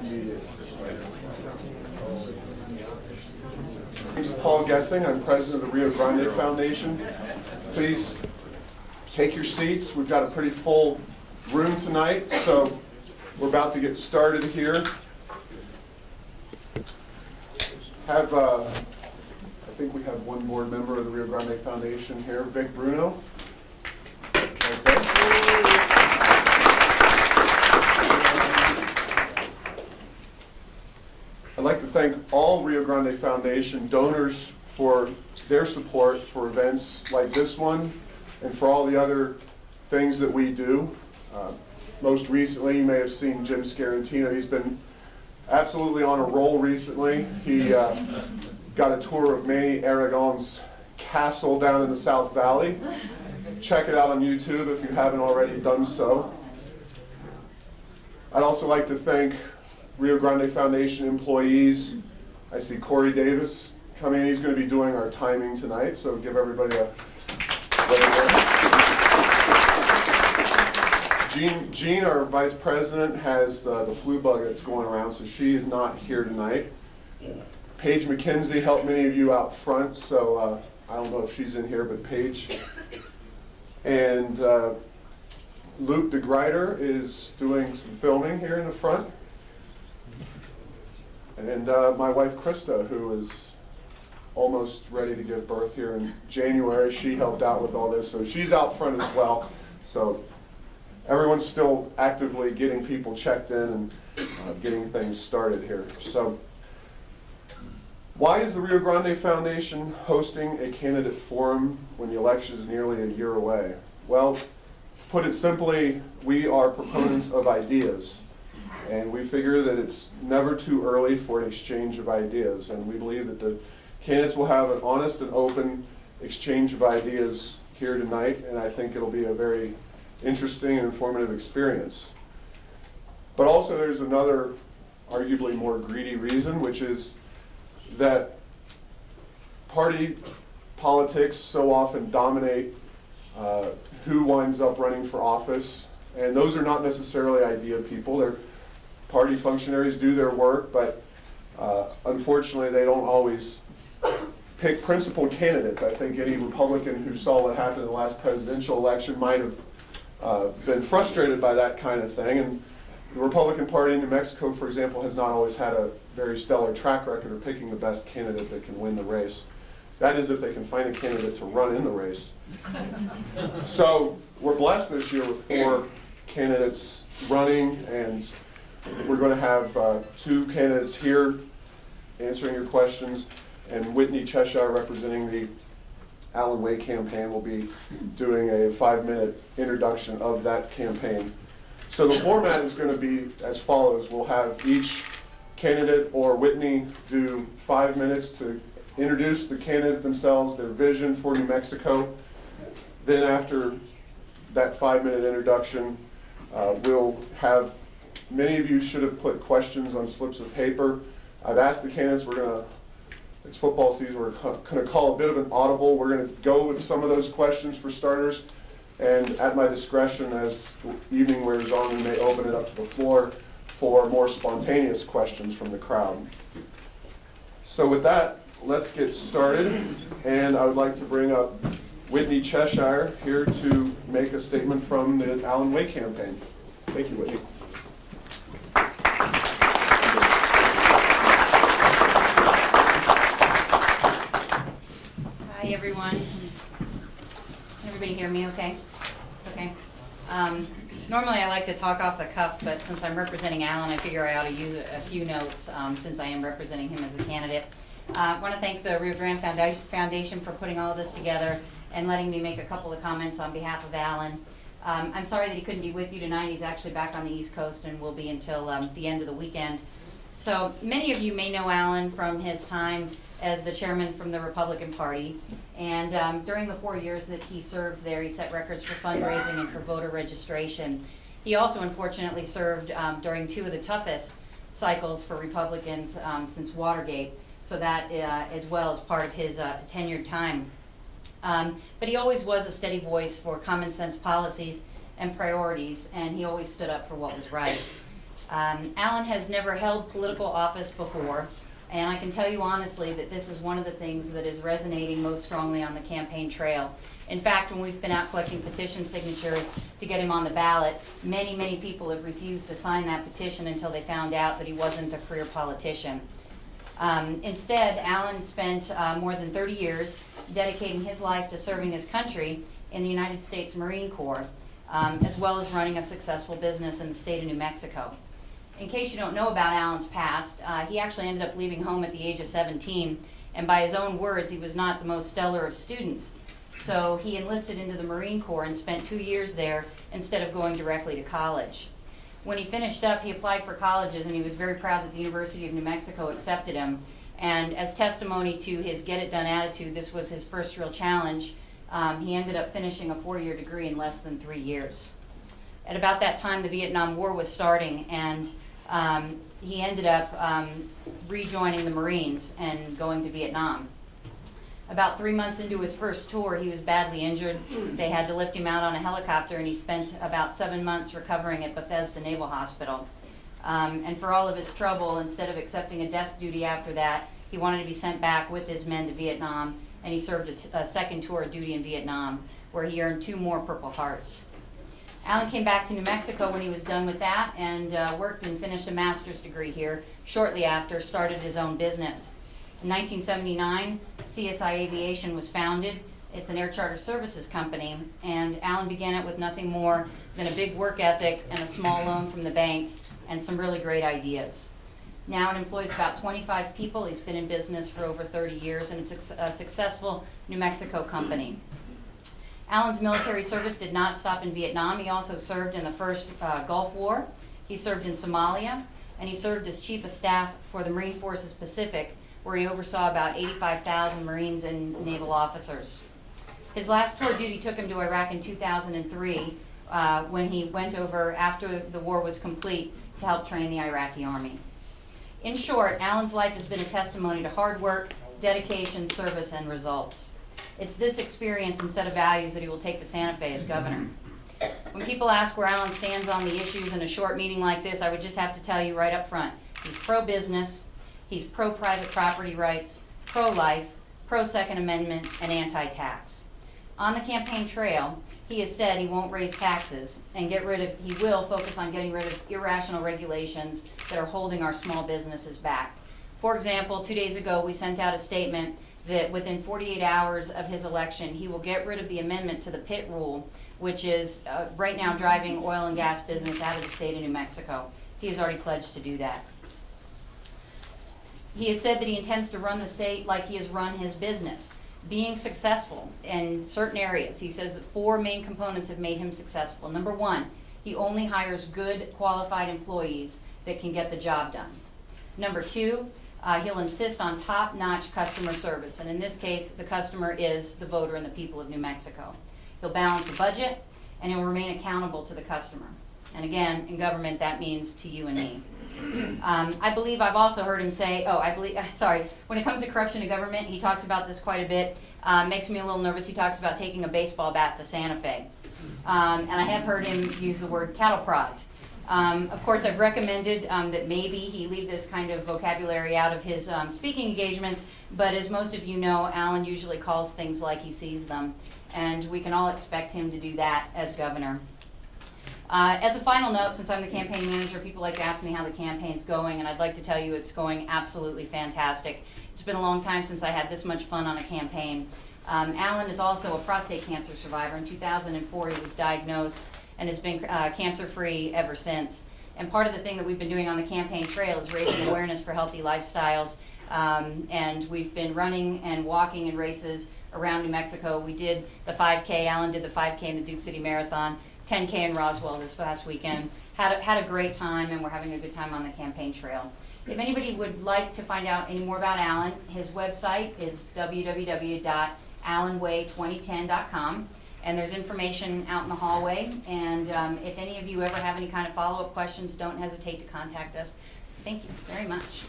My name is Paul Gessing. I'm president of the Rio Grande Foundation. Please take your seats. We've got a pretty full room tonight, so we're about to get started here. I think we have one board member of the Rio Grande Foundation here, Vic Bruno. Right there. I'd like to thank all Rio Grande Foundation donors for their support for events like this one and for all the other things that we do. Most recently, you may have seen Jim Scarantino. He's been absolutely on a roll recently. He got a tour of Manny Aragon's castle down in the South Valley. Check it out on YouTube if you haven't already done so. I'd also like to thank Rio Grande Foundation employees. I see Corey Davis coming. He's going to be doing our timing tonight, so give everybody a wave. Jean, our vice president, has the flu bug that's going around, so she is not here tonight. Paige McKenzie helped many of you out front, so I don't know if she's in here, but Paige. And Luke DeGrider is doing some filming here in the front. And my wife Krista, who is almost ready to give birth here in January, she helped out with all this, so she's out front as well. So everyone's still actively getting people checked in and getting things started here. So why is the Rio Grande Foundation hosting a candidate forum when the election is nearly a year away? Well, to put it simply, we are proponents of ideas. And we figure that it's never too early for an exchange of ideas. And we believe that the candidates will have an honest and open exchange of ideas here tonight. And I think it'll be a very interesting and informative experience. But also there's another, arguably more greedy reason, which is that party politics so often dominate who winds up running for office. And those are not necessarily idea people. They're party functionaries, do their work, but unfortunately they don't always pick principled candidates. I think any Republican who saw what happened in the last presidential election might have been frustrated by that kind of thing. And the Republican Party in New Mexico, for example, has not always had a very stellar track record of picking the best candidate that can win the race. That is if they can find a candidate to run in the race. So we're blessed this year with 4 candidates running, and we're going to have 2 candidates here answering your questions, and Whitney Cheshire, representing the Alan Way campaign, will be doing a 5-minute introduction of that campaign. So the format is going to be as follows. We'll have each candidate or Whitney do 5 minutes to introduce the candidate themselves, their vision for New Mexico. Then after that 5-minute introduction, we'll have, many of you should have put questions on slips of paper. I've asked the candidates, it's football season, we're going to call a bit of an audible. We're going to go with some of those questions for starters, and at my discretion, as the evening wears on, we may open it up to the floor for more spontaneous questions from the crowd. So with that, let's get started, and I would like to bring up Whitney Cheshire here to make a statement from the Alan Way campaign. Thank you, Whitney. Hi, everyone. Can everybody hear me okay? It's okay. Normally I like to talk off the cuff, but since I'm representing Alan, I figure I ought to use a few notes since I am representing him as a candidate. I want to thank the Rio Grande Foundation for putting all of this together and letting me make a couple of comments on behalf of Alan. I'm sorry that he couldn't be with you tonight. He's actually back on the East Coast and will be until the end of the weekend. So many of you may know Alan from his time as the chairman from the Republican Party. And during the 4 years that he served there, he set records for fundraising and for voter registration. He also unfortunately served during 2 of the toughest cycles for Republicans since Watergate. So that as well as part of his tenured time. But he always was a steady voice for common sense policies and priorities, and he always stood up for what was right. Alan has never held political office before, and I can tell you honestly that this is one of the things that is resonating most strongly on the campaign trail. In fact, when we've been out collecting petition signatures to get him on the ballot, many, many people have refused to sign that petition until they found out that he wasn't a career politician. Instead, Alan spent more than 30 years dedicating his life to serving his country in the United States Marine Corps, as well as running a successful business in the state of New Mexico. In case you don't know about Alan's past, he actually ended up leaving home at the age of 17, and by his own words, he was not the most stellar of students. So he enlisted into the Marine Corps and spent 2 years there instead of going directly to college. When he finished up, he applied for colleges, and he was very proud that the University of New Mexico accepted him. And as testimony to his get-it-done attitude, this was his first real challenge. He ended up finishing a 4-year degree in less than 3 years. At about that time, the Vietnam War was starting, and he ended up rejoining the Marines and going to Vietnam. About 3 months into his first tour, he was badly injured. They had to lift him out on a helicopter, and he spent about 7 months recovering at Bethesda Naval Hospital. And for all of his trouble, instead of accepting a desk duty after that, he wanted to be sent back with his men to Vietnam, and he served a second tour of duty in Vietnam, where he earned 2 more Purple Hearts. Alan came back to New Mexico when he was done with that, and worked and finished a master's degree here. Shortly after, started his own business. In 1979, CSI Aviation was founded. It's an air charter services company, and Alan began it with nothing more than a big work ethic and a small loan from the bank and some really great ideas. Now it employs about 25 people. He's been in business for over 30 years, and it's a successful New Mexico company. Alan's military service did not stop in Vietnam. He also served in the first Gulf War. He served in Somalia, and he served as Chief of Staff for the Marine Forces Pacific, where he oversaw about 85,000 Marines and naval officers. His last tour of duty took him to Iraq in 2003, when he went over after the war was complete to help train the Iraqi army. In short, Alan's life has been a testimony to hard work, dedication, service, and results. It's this experience and set of values that he will take to Santa Fe as governor. When people ask where Alan stands on the issues in a short meeting like this, I would just have to tell you right up front. He's pro-business, he's pro-private property rights, pro-life, pro-Second Amendment, and anti-tax. On the campaign trail, he has said he won't raise taxes and he will focus on getting rid of irrational regulations that are holding our small businesses back. For example, 2 days ago, we sent out a statement that within 48 hours of his election, he will get rid of the amendment to the pit rule, which is right now driving oil and gas business out of the state of New Mexico. He has already pledged to do that. He has said that he intends to run the state like he has run his business, being successful in certain areas. He says that 4 main components have made him successful. Number 1, he only hires good, qualified employees that can get the job done. Number 2, he'll insist on top-notch customer service, and in this case, the customer is the voter and the people of New Mexico. He'll balance a budget, and he'll remain accountable to the customer. And again, in government, that means to you and me. I believe I've also heard him say, when it comes to corruption in government, he talks about this quite a bit. Makes me a little nervous. He talks about taking a baseball bat to Santa Fe. And I have heard him use the word cattle prod. Of course, I've recommended that maybe he leave this kind of vocabulary out of his speaking engagements, but as most of you know, Alan usually calls things like he sees them, and we can all expect him to do that as governor. As a final note, since I'm the campaign manager, people like to ask me how the campaign's going, and I'd like to tell you it's going absolutely fantastic. It's been a long time since I had this much fun on a campaign. Alan is also a prostate cancer survivor. In 2004, he was diagnosed and has been cancer-free ever since. And part of the thing that we've been doing on the campaign trail is raising awareness for healthy lifestyles. And we've been running and walking in races around New Mexico. We did the 5K. Alan did the 5K in the Duke City Marathon. 10K in Roswell this past weekend. Had a great time, and we're having a good time on the campaign trail. If anybody would like to find out any more about Alan, his website is www.alanway2010.com, and there's information out in the hallway. And if any of you ever have any kind of follow-up questions, don't hesitate to contact us. Thank you very much.